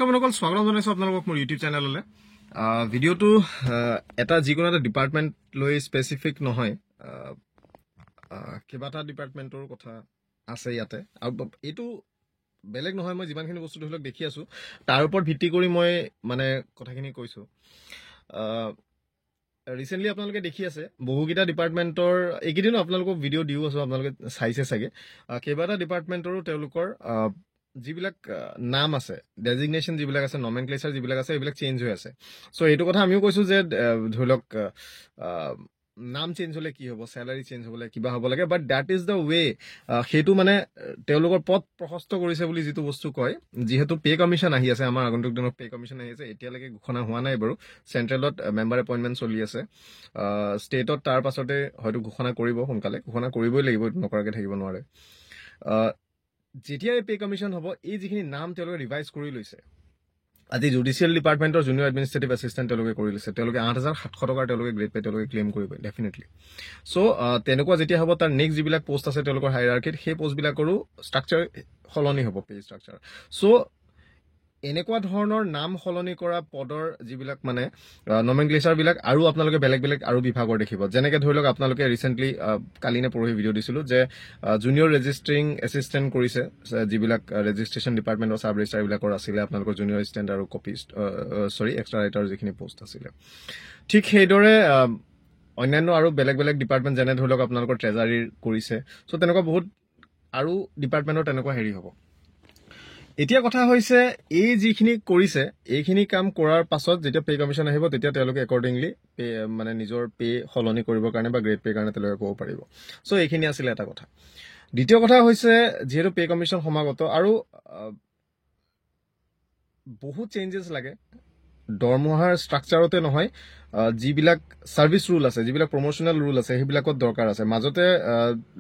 আপোনালোকক স্বাগতম জনাইছো আপোনালোকক মোৰ ইউটিউব চেনেললৈ। ভিডিঅ'টো এটা যিকোনো এটা ডিপাৰ্টমেণ্ট লৈ স্পেচিফিক নহয়, কেইবাটা ডিপাৰ্টমেণ্টৰ কথা আছে ইয়াতে। আৰু এইটো বেলেগ নহয়, মই যিমানখিনি বস্তু ধৰি লওক দেখি আছো তাৰ ওপৰত ভিত্তি কৰি মই মানে কথাখিনি কৈছো। ৰিচেণ্টলি আপোনালোকে দেখি আছে বহুকেইটা ডিপাৰ্টমেণ্টৰ, এইকেইদিনো আপোনালোকক ভিডিঅ' দিও আছো, আপোনালোকে চাইছে চাগে। কেইবাটা ডিপাৰ্টমেণ্টৰো তেওঁলোকৰ যিবিলাক নাম আছে, ডেজিগনেশ্যন যিবিলাক আছে, নমেনক্লেচাৰ যিবিলাক আছে, এইবিলাক চেঞ্জ হৈ আছে। চ' এইটো কথা আমিও কৈছো যে ধৰি লওক নাম চেঞ্জ হলে কি হ'ব, চেলাৰী চেঞ্জ হবলৈ কিবা হ'ব লাগে, বাট দ্যাট ইজ দ্য ৱে। সেইটো মানে তেওঁলোকৰ পথ প্ৰশস্ত কৰিছে বুলি যিটো বস্তু কয়। যিহেতু পে কমিশ্যন আহি আছে, আমাৰ আগন্তুক দিনত পে কমিশ্যন আহি আছে, এতিয়ালৈকে ঘোষণা হোৱা নাই বাৰু। চেণ্ট্ৰেলত মেম্বাৰ এপইণ্টমেণ্ট চলি আছে, ষ্টেটত তাৰ পাছতে হয়তো ঘোষণা কৰিব, সোনকালে ঘোষণা কৰিবই লাগিব, নকৰাকৈ থাকিব নোৱাৰে। যেতিয়া এই পে কমিশ্যন হ'ব, এই যিখিনি নাম তেওঁলোকে ৰিভাইজ কৰি লৈছে, আজি জুডিচিয়েল ডিপাৰ্টমেণ্টৰ জুনিয়ৰ এডমিনিষ্ট্ৰেটিভ এছিষ্টেণ্ট তেওঁলোকে কৰি লৈছে, তেওঁলোকে 8,700 টকাৰ তেওঁলোকে গ্ৰেড পে তেওঁলোকে ক্লেইম কৰিব ডেফিনেটলি। চ' তেনেকুৱা যেতিয়া হ'ব, তাৰ নেক্সট যিবিলাক পোষ্ট আছে তেওঁলোকৰ হাইৰাৰ্কিত, সেই পোষ্টবিলাকৰো ষ্ট্ৰাকচাৰ সলনি হ'ব, পে ষ্ট্ৰাকচাৰ। চ' এনেকুৱা ধৰণৰ নাম সলনি কৰা পদৰ যিবিলাক মানে নমেনক্লেচাৰবিলাক আৰু আপোনালোকে বেলেগ বেলেগ আৰু বিভাগৰ দেখিব। যেনেকৈ ধৰি লওক আপোনালোকে ৰিচেণ্টলি কালি নে পৰহি ভিডিঅ' দিছিলোঁ যে জুনিয়ৰ ৰেজিষ্ট্ৰিং এছিষ্টেণ্ট কৰিছে, যিবিলাক ৰেজিষ্ট্ৰেশ্যন ডিপাৰ্টমেণ্টৰ ছাব ৰেজিষ্ট্ৰাৰবিলাকৰ আছিলে আপোনালোকৰ জুনিয়ৰ এছিষ্টেণ্ট আৰু এক্সট্ৰা ৰাইটাৰ যিখিনি পোষ্ট আছিলে। ঠিক সেইদৰে অন্যান্য আৰু বেলেগ বেলেগ ডিপাৰ্টমেণ্ট, যেনে ধৰি লওক আপোনালোকৰ ট্ৰেজাৰীৰ কৰিছে। চ' তেনেকুৱা বহুত আৰু ডিপাৰ্টমেণ্টৰ তেনেকুৱা হেৰি হ'ব। এতিয়া কথা হৈছে, এই যিখিনি কৰিছে, এইখিনি কাম কৰাৰ পাছত যেতিয়া পে কমিশ্যন আহিব, তেতিয়া তেওঁলোকে একৰ্ডিংলি মানে নিজৰ পে সলনি কৰিবৰ কাৰণে বা গ্ৰেড পে কাৰণে তেওঁলোকে ক'ব পাৰিব। চ' এইখিনি আছিলে এটা কথা। দ্বিতীয় কথা হৈছে, যিহেতু পে কমিশ্যন সমাগত আৰু বহুত চেঞ্জেছ লাগে, দৰমহাৰ ষ্ট্ৰাকচাৰতে নহয়, যিবিলাক ছাৰ্ভিচ ৰুল আছে, যিবিলাক প্ৰমোচনেল ৰুল আছে, সেইবিলাকত দৰকাৰ আছে। মাজতে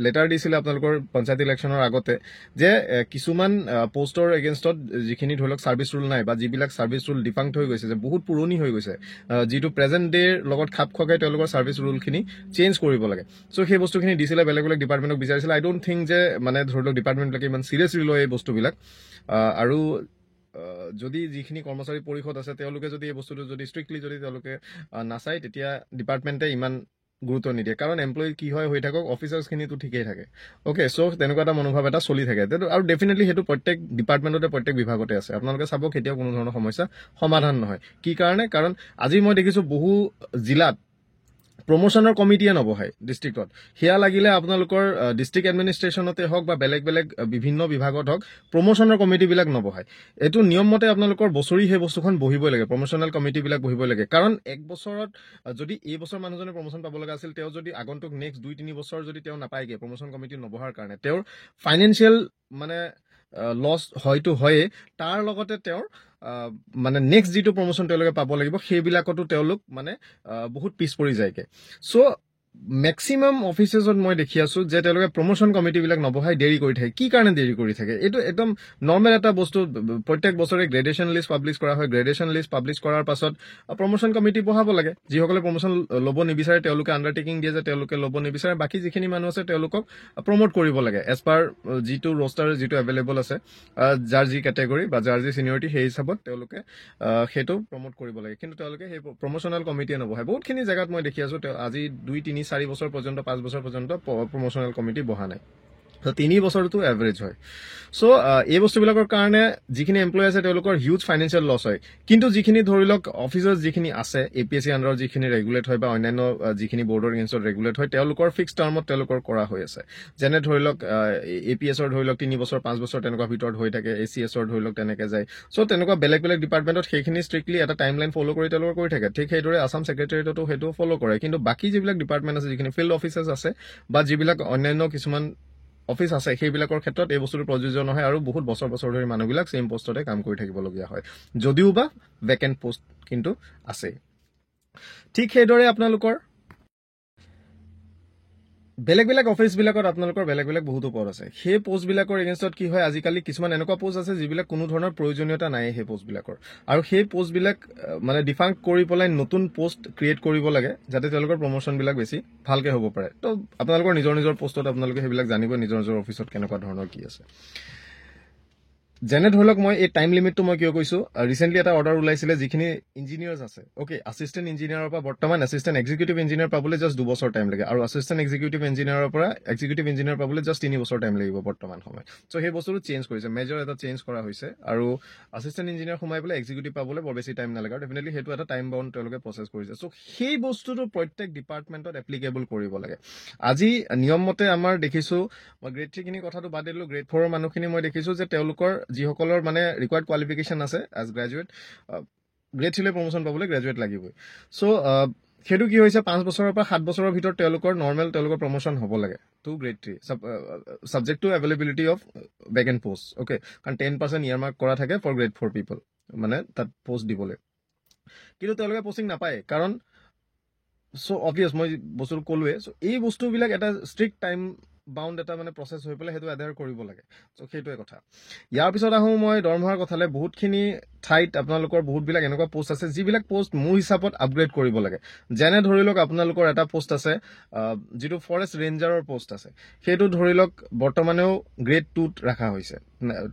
লেটাৰ দিছিলে আপোনালোকৰ পঞ্চায়ত ইলেকশ্যনৰ আগতে যে কিছুমান পোষ্টৰ এগেইনষ্টত যিখিনি ধৰি লওক ছাৰ্ভিচ ৰুল নাই, বা যিবিলাক ছাৰ্ভিচ ৰুল ডিফাংক্ট হৈ গৈছে, যে বহুত পুৰণি হৈ গৈছে, যিটো প্ৰেজেণ্ট ডেৰ লগত খাপ খোৱাকৈ তেওঁলোকৰ ছাৰ্ভিচ ৰুলখিনি চেঞ্জ কৰিব লাগে। চ' সেই বস্তুখিনি দিছিলে, বেলেগ বেলেগ ডিপাৰ্টমেণ্টক বিচাৰিছিলে। আই ডোণ্ট থিংক যে মানে ধৰি লওক ডিপাৰ্টমেণ্টবিলাকে ইমান চিৰিয়াছলি লয় এই বস্তুবিলাক। আৰু যদি যিখিনি কৰ্মচাৰী পৰিষদ আছে, তেওঁলোকে যদি এই বস্তুটো যদি ষ্ট্ৰিক্টলি যদি তেওঁলোকে নাচায়, তেতিয়া ডিপাৰ্টমেণ্টে ইমান গুৰুত্ব নিদিয়ে। কাৰণ এমপ্লয়ী কি হয় হৈ থাকক, অফিচাৰ্ছখিনিতো ঠিকেই থাকে। অ'কে, চ' তেনেকুৱা এটা মনোভাৱ এটা চলি থাকে। আৰু ডেফিনেটলি সেইটো প্ৰত্যেক ডিপাৰ্টমেণ্টতে, প্ৰত্যেক বিভাগতে আছে। আপোনালোকে চাব, কেতিয়াও কোনো ধৰণৰ সমস্যা সমাধান নহয়। কি কাৰণে? কাৰণ আজি মই দেখিছোঁ বহু জিলাত প্ৰমোশ্যনৰ কমিটিয়ে নবহায় ডিষ্ট্ৰিক্টত। সেয়া লাগিলে আপোনালোকৰ ডিষ্ট্ৰিক্ট এডমিনিষ্ট্ৰেশ্যনতে হওক বা বেলেগ বেলেগ বিভিন্ন বিভাগত হওক, প্ৰমোশ্যনৰ কমিটিবিলাক নবহায়। এইটো নিয়মমতে আপোনালোকৰ বছৰি সেই বস্তুখন বহিবই লাগে, প্ৰমোশ্যনেল কমিটিবিলাক বহিবই লাগে। কাৰণ এক বছৰত যদি এই বছৰ মানুহজনে প্ৰমোশ্যন পাব লগা আছিল, তেওঁ যদি আগন্তুক নেক্সট 2-3 বছৰ যদি তেওঁ নাপায়গৈ প্ৰমোশ্যন কমিটি নবহাৰ কাৰণে, তেওঁৰ ফাইনেন্সিয়েল মানে লছ হয়তো হয়েই, তাৰ লগতে তেওঁৰ মানে নেক্সট যিটো প্ৰমোশ্যন তেওঁলোকে পাব লাগিব, সেইবিলাকতো তেওঁলোক মানে বহুত পিছ পৰি যায়গৈ। চ' মেক্সিমাম অফিচেছত মই দেখি আছো যে তেওঁলোকে প্ৰমোশ্যন কমিটিবিলাক নবহাই দেৰি কৰি থাকে। কি কাৰণে দেৰি কৰি থাকে? এইটো একদম নৰ্মেল এটা বস্তু। প্ৰত্যেক বছৰে গ্ৰেডুৱেশ্যন লিষ্ট পাব্লিছ কৰা হয়। গ্ৰেডুৱেশ্যন লিষ্ট পাব্লিছ কৰাৰ পাছত প্ৰমোশ্যন কমিটি বহাব লাগে। যিসকলে প্ৰমোশ্যন ল'ব নিবিচাৰে, তেওঁলোকে আণ্ডাৰটেকিং দিয়ে যে তেওঁলোকে ল'ব নিবিচাৰে। বাকী যিখিনি মানুহ আছে তেওঁলোকক প্ৰমোট কৰিব লাগে এজ পাৰ যিটো ৰষ্টাৰ, যিটো এভেইলেবল আছে, যাৰ যি কেটেগৰী বা যাৰ যি চিনিয়ৰিটি, সেই হিচাপত তেওঁলোকে সেইটো প্ৰমোট কৰিব লাগে। কিন্তু তেওঁলোকে সেই প্ৰমোশ্যনেল কমিটিয়ে নবহায়। বহুতখিনি জেগাত মই দেখি আছো আজি 2-3-4 বছৰ পৰ্যন্ত, 5 বছৰ পৰ্যন্ত প্ৰমোশ্যনেল কমিটি বহা নাই। 3 বছৰটো এভাৰেজ হয়। চ' এই বস্তুবিলাকৰ কাৰণে যিখিনি এমপ্লয় আছে তেওঁলোকৰ হিউজ ফাইনেন্সিয়েল লছ হয়। কিন্তু যিখিনি ধৰি লওক অফিচাৰ্ছ যিখিনি আছে, APSC আণ্ডাৰত যিখিনি ৰেগুলেট হয় বা অন্যান্য যিখিনি বৰ্ডৰ এগেইনষ্টত ৰেগুলেট হয়, তেওঁলোকৰ ফিক্স টাৰ্মত তেওঁলোকৰ কৰা হৈ আছে। যেনে ধৰি লওক APSৰ ধৰি লওক 3 বছৰ, 5 বছৰ তেনেকুৱা ভিতৰত হৈ থাকে। ACSৰ ধৰি লওক তেনেকৈ যায়। চ' তেনেকুৱা বেলেগ বেলেগ ডিপাৰ্টমেণ্টত সেইখিনি ষ্ট্ৰিক্টলি এটা টাইমলাইন ফ'ল' কৰি তেওঁলোকৰ কৰি থাকে। ঠিক সেইদৰে আছাম ছেক্ৰেটেৰিয়েটতো সেইটো ফ'ল' কৰে। কিন্তু বাকী যিবিলাক ডিপাৰ্টমেণ্ট আছে, যিখিনি ফিল্ড অফিচাৰ্ছ আছে বা যিবিলাক অন্যান্য কিছুমান অফিচ আছে, সেইবিলাকৰ ক্ষেত্ৰত এই বস্তুটো প্ৰযোজ্য নহয় আৰু বহুত বছৰ বছৰ ধৰি মানুহবিলাক ছেইম পষ্টতে কাম কৰি থাকিবলগীয়া হয়, যদিও বা ভেকেণ্ট পোষ্ট কিন্তু আছে। ঠিক সেইদৰে আপোনালোকৰ বেলেগ বেলেগ অফিচবিলাকত আপোনালোকৰ বেলেগ বেলেগ বহুতো পদ আছে। সেই পোষ্টবিলাকৰ এগেইনষ্টত কি হয়, আজিকালি কিছুমান এনেকুৱা পোষ্ট আছে যিবিলাক কোনো ধৰণৰ প্ৰয়োজনীয়তা নাই সেই পোষ্টবিলাকৰ, আৰু সেই পোষ্টবিলাক মানে ডিফাংক্ট কৰি পেলাই নতুন পোষ্ট ক্ৰিয়েট কৰিব লাগে, যাতে তেওঁলোকৰ প্ৰমোশ্যনবিলাক বেছি ভালকৈ হ'ব পাৰে। তো আপোনালোকৰ নিজৰ নিজৰ পোষ্টত আপোনালোকে সেইবিলাক জানিব, নিজৰ নিজৰ অফিচত কেনেকুৱা ধৰণৰ কি আছে। যেনে ধৰি লওক মই এই টাইম লিমিটটো মই কিয় কৈছো ৰিচেণ্টলি এটা অৰ্ডাৰ ওলাইছিলে যিখিনি ইঞ্জিনিয়াৰ্ছ আছে অ'কে এছিষ্টেণ্ট ইঞ্জিনিয়াৰৰ পৰা বৰ্তমান এছিষ্টেণ্ট এক্সিকিউটিভ ইঞ্জিনিয়াৰ পাবলৈ জাষ্ট 2 বছৰ টাইম লাগে আৰু এছিষ্টেণ্ট এক্সিকিউটিভ ইঞ্জিনিয়াৰৰ পৰা এক্সিকিউটিভ ইঞ্জিনিয়াৰ পাবলৈ জাষ্ট 3 বছৰ টাইম লাগিব বৰ্তমান সময়ত চ' সেই বস্তুটো চেঞ্জ কৰিছে মেজৰ এটা চেঞ্জ কৰা হৈছে আৰু এছিষ্টেণ্ট ইঞ্জিনিয়াৰ সোমাই পেলাই এক্সিকিউটিভ পাবলৈ বৰ বেছি টাইম নালাগে আৰু ডেফিনেটলি সেইটো এটা টাইম বাউণ্ড তেওঁলোকে প্ৰচেছ কৰিছে চ' সেই বস্তুটো প্ৰত্যেক ডিপাৰ্টমেণ্টত এপ্লিকেবল কৰিব লাগে আজি নিয়ম মতে আমাৰ দেখিছো মই গ্ৰেড 3 খিনি কথাটো বাদ দিলো গ্ৰেড 4 ৰ মানুহখিনি মই দেখিছো যে তেওঁলোকৰ যিসকলৰ মানে ৰিকুৱাৰ্ড কোৱালিফিকেশ্যন আছে এজ গ্ৰেজুৱেট গ্ৰেড 3 লৈ প্ৰমোশ্যন পাবলৈ গ্ৰেজুৱেট লাগিবই চ' সেইটো কি হৈছে 5 বছৰৰ পৰা 7 বছৰৰ ভিতৰত তেওঁলোকৰ নৰ্মেল তেওঁলোকৰ প্ৰমোশ্যন হ'ব লাগে to grade 3 subject to availability of vacant post okay কাৰণ 10% ইয়াৰ মাৰ্ক কৰা থাকে ফৰ গ্ৰেড 4 পিপল মানে তাত পোষ্ট দিবলৈ কিন্তু তেওঁলোকে পষ্টিং নাপায় কাৰণ চ' অবভিয়াছ মই বস্তুটো ক'লোৱে চ' এই বস্তুবিলাক এটা ষ্ট্ৰিক্ট টাইম বাউণ্ড এটা মানে প্ৰচেছ হৈ পেলাই সেইটো এডাৰ কৰিব লাগে চ' সেইটোৱে কথা ইয়াৰ পিছত আহোঁ মই দৰমহাৰ কথালৈ বহুতখিনি ঠাইত আপোনালোকৰ বহুতবিলাক এনেকুৱা পোষ্ট আছে যিবিলাক পোষ্ট মোৰ হিচাপত আপগ্ৰেড কৰিব লাগে যেনে ধৰি লওক আপোনালোকৰ এটা পোষ্ট আছে যিটো ফৰেষ্ট ৰেঞ্জাৰৰ পোষ্ট আছে সেইটো ধৰি লওক বৰ্তমানেও গ্ৰেড 2ত ৰখা হৈছে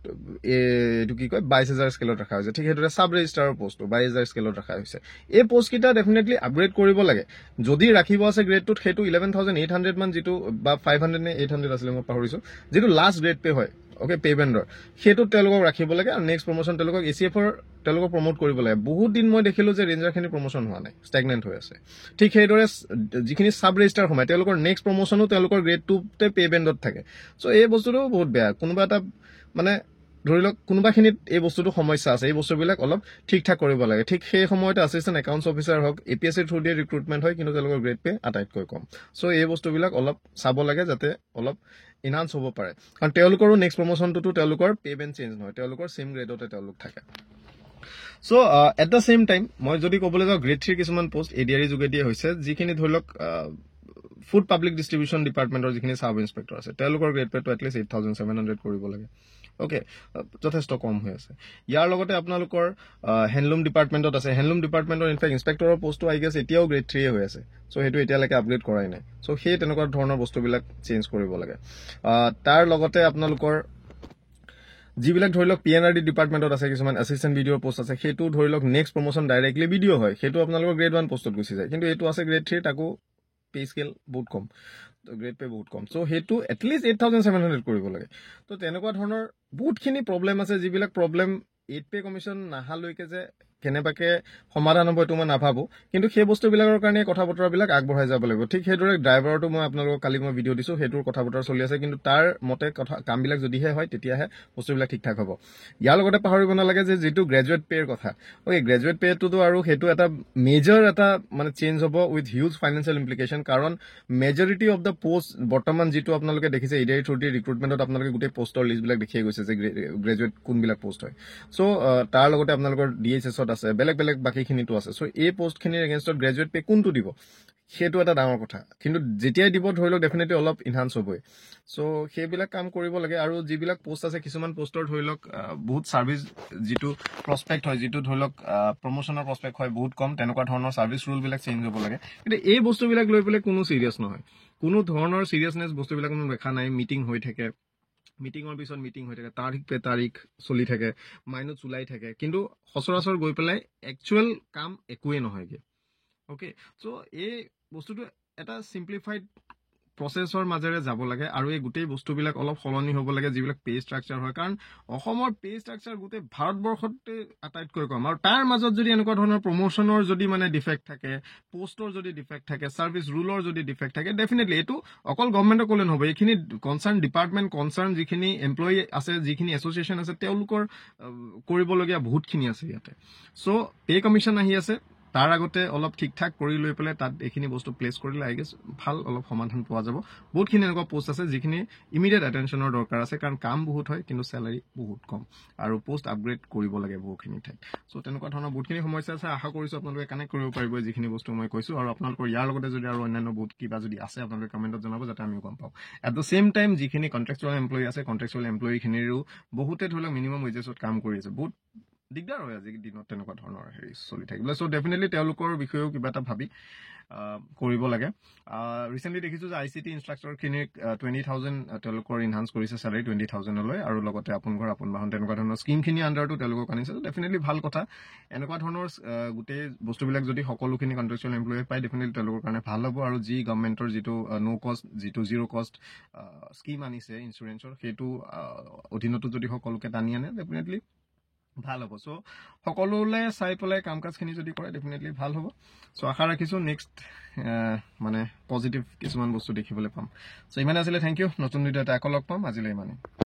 এইটো কি কয় 22,000 স্কেলত ৰখা হৈছে ঠিক সেইদৰে ছাব ৰেজিষ্টাৰৰ পোষ্টটো 22,000 স্কেলত ৰখা হৈছে এই পোষ্টকেইটা ডেফিনেটলি আপগ্ৰেড কৰিব লাগে যদি ৰাখিব আছে গ্ৰেডটোত সেইটো 11,800 মান যিটো বা 500 নে 800 আছিলে মই পাহৰিছোঁ যিটো লাষ্ট গ্ৰেড পে হয় অ'কে পে বেণ্ডৰ সেইটোত তেওঁলোকক ৰাখিব লাগে আৰু নেক্সট প্ৰমোশ্যন তেওঁলোকক ACF-ৰ তেওঁলোকক প্ৰমোট কৰিব লাগে বহুত দিন মই দেখিলোঁ যে ৰেঞ্জাৰখিনি প্ৰমোশ্যন হোৱা নাই ষ্টেগনেণ্ট হৈ আছে ঠিক সেইদৰে যিখিনি ছাব ৰেজিষ্টাৰ সোমায় তেওঁলোকৰ নেক্সট প্ৰমোশ্যনো তেওঁলোকৰ গ্ৰেড 2তে পে বেণ্ডত থাকে চ' এই বস্তুটো বহুত বেয়া কোনোবা এটা মানে ধৰি লওক কোনোবাখিনিত এই বস্তুটো সমস্যা আছে এই বস্তুবিলাক অলপ ঠিক ঠাক কৰিব লাগে ঠিক সেই সময়তে এছিষ্টেণ্ট একাউণ্টছ অফিচাৰ হওক APSC থ্ৰু দিয়ে ৰিক্ৰুটমেণ্ট হয় কিন্তু তেওঁলোকৰ গ্ৰেড পে আটাইতকৈ কম চ' এই বস্তুবিলাক অলপ চাব লাগে যাতে অলপ ইনহান্স হ'ব পাৰে কাৰণ তেওঁলোকৰো নেক্সট প্ৰমোশ্যনটোতো তেওঁলোকৰ পে বেণ্ড চেঞ্জ নহয় তেওঁলোকৰ ছেম গ্ৰেডতে তেওঁলোক থাকে চ' এট দ্য ছেম টাইম মই যদি ক'বলৈ যাওঁ গ্ৰেড 3 কিছুমান পোষ্ট ADRE যোগেদিয়ে হৈছে যিখিনি ধৰি লওক ফুড পাব্লিক ডিষ্ট্ৰিবিউশ্যন ডিপাৰ্টমেণ্টৰ যিখিনি ছাব ইনস্পেক্টৰ আছে তেওঁলোকৰ গ্ৰেড পেটো এটলিষ্ট 8,700 কৰিব লাগে অ'কে যথেষ্ট কম হৈ আছে ইয়াৰ লগতে আপোনালোকৰ হেণ্ডলুম ডিপাৰ্টমেণ্টত আছে হেণ্ডলুম ডিপাৰ্টমেণ্টৰ ইনফেক্ট ইনস্পেক্টৰৰ পোষ্টটো আই গেছ এতিয়াও গ্ৰেড 3 হৈ আছে চ' সেইটো এতিয়ালৈকে আপগ্ৰেড কৰাই নাই চ' সেই তেনেকুৱা ধৰণৰ বস্তুবিলাক চেঞ্জ কৰিব লাগে তাৰ লগতে আপোনালোকৰ যিবিলাক ধৰি লওক PNRD ডিপাৰ্টমেণ্টত আছে কিছুমান এছিষ্টেণ্ট BDOৰ পোষ্ট আছে সেইটো ধৰি লওক নেক্সট প্ৰমোশ্যন ডাইৰেক্টলি BDO হয় সেইটো আপোনালোকৰ গ্ৰেড 1 পোষ্টত গুচি যায় কিন্তু এইটো আছে গ্ৰেড 3 তাকো পে স্কেল বহুত কম গ্ৰেড পে বহুত কম চ' সেইটো এটলিষ্ট 8,700 কৰিব লাগে তো তেনেকুৱা ধৰণৰ বহুতখিনি প্ৰব্লেম আছে যিবিলাক প্ৰব্লেম 8 পে কমিশ্যন নাহালৈকে যে কেনেবাকে সমাধান হ'ব এইটো মই নাভাবোঁ কিন্তু সেই বস্তুবিলাকৰ কাৰণে কথা বতৰাবিলাক আগবঢ়াই যাব লাগিব ঠিক সেইদৰে ড্ৰাইভাৰটো মই আপোনালোকক কালি মই ভিডিঅ' দিছোঁ সেইটোৰ কথা বতৰা চলি আছে কিন্তু তাৰ মতে কামবিলাক যদিহে হয় তেতিয়াহে বস্তুবিলাক ঠিক ঠাক হ'ব ইয়াৰ লগতে পাহৰিব নালাগে যে যিটো গ্ৰেজুৱেট পে'ৰ কথা অ'কে গ্ৰেজুৱেট পে'টোতো আৰু সেইটো এটা মেজৰ এটা মানে চেঞ্জ হ'ব উইথ হিউজ ফাইনেন্সিয়েল ইমপ্লিকেশ্যন কাৰণ মেজৰিটি অফ দ্য পোষ্ট বৰ্তমান যিটো আপোনালোকে দেখিছে ADRE থ্ৰু দি ৰিক্ৰুটমেণ্টত আপোনালোকে গোটেই পোষ্টৰ লিষ্টবিলাক দেখিয়ে গৈছে যে গ্ৰেজুৱেট কোনবিলাক পোষ্ট হয় চ' তাৰ লগতে আপোনালোকৰ DHS-ত আছে বেলেগ বেলেগ বাকীখিনিতো আছে চ' এই পোষ্টখিনিৰ এগেইনষ্টত গ্ৰেজুৱেট পে কোনটো দিব সেইটো এটা ডাঙৰ কথা কিন্তু যেতিয়াই দিব ধৰি লওক ডেফিনেটলি অলপ ইনহান্স হ'বই চ' সেইবিলাক কাম কৰিব লাগে আৰু যিবিলাক পোষ্ট আছে কিছুমান পোষ্টৰ ধৰি লওক বহুত ছাৰ্ভিচ যিটো প্ৰস্পেক্ট হয় যিটো ধৰি লওক প্ৰমোশ্যনৰ প্ৰস্পেক্ট হয় বহুত কম তেনেকুৱা ধৰণৰ ছাৰ্ভিচ ৰুলবিলাক চেঞ্জ হ'ব লাগে কিন্তু এই বস্তুবিলাক লৈ পেলাই কোনো চিৰিয়াছ নহয় কোনো ধৰণৰ চিৰিয়াছনেছ বস্তুবিলাক কোনো দেখা নাই মিটিং হৈ থাকে মিটিঙৰ পিছত মিটিং হৈ থাকে তাৰিখ পে তাৰিখ চলি থাকে মাইনত চলাই থাকে কিন্তু সচৰাচৰ গৈ পেলাই একচুৱেল কাম একোৱেই নহয়গৈ অ'কে চ' এই বস্তুটো এটা চিম্প্লিফাইড প্ৰচেছৰ মাজেৰে যাব লাগে আৰু এই গোটেই বস্তুবিলাক অলপ সলনি হ'ব লাগে যিবিলাক পে ষ্ট্ৰাকচাৰ হয় কাৰণ অসমৰ পে ষ্ট্ৰাকচাৰ গোটেই ভাৰতবৰ্ষতে আটাইতকৈ কম আৰু তাৰ মাজত যদি এনেকুৱা ধৰণৰ প্ৰমোশ্যনৰ যদি মানে ডিফেক্ট থাকে পোষ্টৰ যদি ডিফেক্ট থাকে ছাৰ্ভিচ ৰুলৰ যদি ডিফেক্ট থাকে ডেফিনেটলি এইটো অকল গভৰ্ণমেণ্টক ক'লে নহ'ব এইখিনি কনচাৰ্ণ ডিপাৰ্টমেণ্ট কনচাৰ্ণ যিখিনি এমপ্লয়ী আছে যিখিনি এছ'চিয়েশ্যন আছে তেওঁলোকৰ কৰিবলগীয়া বহুতখিনি আছে ইয়াতে চ' পে কমিশ্যন আহি আছে তাৰ আগতে অলপ ঠিক ঠাক কৰি লৈ পেলাই তাত এইখিনি বস্তু প্লেচ কৰিলে আই গেছ ভাল অলপ সমাধান পোৱা যাব বহুতখিনি এনেকুৱা পোষ্ট আছে যিখিনি ইমিডিয়েট এটেনশ্যনৰ দৰকাৰ আছে কাৰণ কাম বহুত হয় কিন্তু চেলাৰী বহুত কম আৰু পোষ্ট আপগ্ৰেড কৰিব লাগে বহুখিনি ঠাইত চ' তেনেকুৱা ধৰণৰ বহুতখিনি সমস্যা আছে আশা কৰিছোঁ আপোনালোকে কানেক্ট কৰিব পাৰিব যিখিনি বস্তু মই কৈছোঁ আৰু আপোনালোকৰ ইয়াৰ লগতে যদি আৰু অন্যান্য বহুত কিবা যদি আছে আপোনালোকে কমেণ্টত জনাব যাতে আমিও গম পাওঁ এট দ্য ছেম টাইম যিখিনি কণ্ট্ৰেকচুৱেল এমপ্লয়ী আছে কণ্ট্ৰেকচুৱেল এমপ্লয়ীখিনিৰো বহুতে ধৰি লওক মিনিমাম ৱেজেছত কাম কৰি আছে বহুত দিগদাৰ হয় আজিৰ দিনত তেনেকুৱা ধৰণৰ হেৰি চলি থাকিবলৈ। চ' ডেফিনেটলি তেওঁলোকৰ বিষয়েও কিবা এটা ভাবি কৰিব লাগে। ৰিচেণ্টলি দেখিছোঁ যে ICT ইনষ্ট্ৰাক্টৰখিনিক 20,000 তেওঁলোকৰ ইনহান্স কৰিছে চেলাৰী 20,000লৈ, আৰু লগতে আপোন ঘৰ আপোন বাহন তেনেকুৱা ধৰণৰ স্কিমখিনি আণ্ডাৰটো তেওঁলোকক আনিছে। ডেফিনেটলি ভাল কথা। এনেকুৱা ধৰণৰ গোটেই বস্তুবিলাক যদি সকলোখিনি কণ্ট্ৰেকচুৱেল এমপ্লয়ে পায়, ডেফিনেটলি তেওঁলোকৰ কাৰণে ভাল হ'ব। আৰু যি গভৰ্ণমেণ্টৰ যিটো ন' কষ্ট, যিটো জিৰ' কষ্ট স্কিম আনিছে ইঞ্চুৰেঞ্চৰ, সেইটো অধীনতো যদি সকলোকে টানি আনে ডেফিনেটলি ভাল হ'ব। চ' সকলোলৈ চাই পেলাই কাম কাজখিনি যদি কৰে ডেফিনেটলি ভাল হ'ব। চ' আশা ৰাখিছোঁ নেক্সট মানে পজিটিভ কিছুমান বস্তু দেখিবলৈ পাম। চ' ইমানে আছিলে, থেংক ইউ। নতুন ভিডিঅ' এটা আকৌ লগ পাম, আজিলৈ ইমানেই।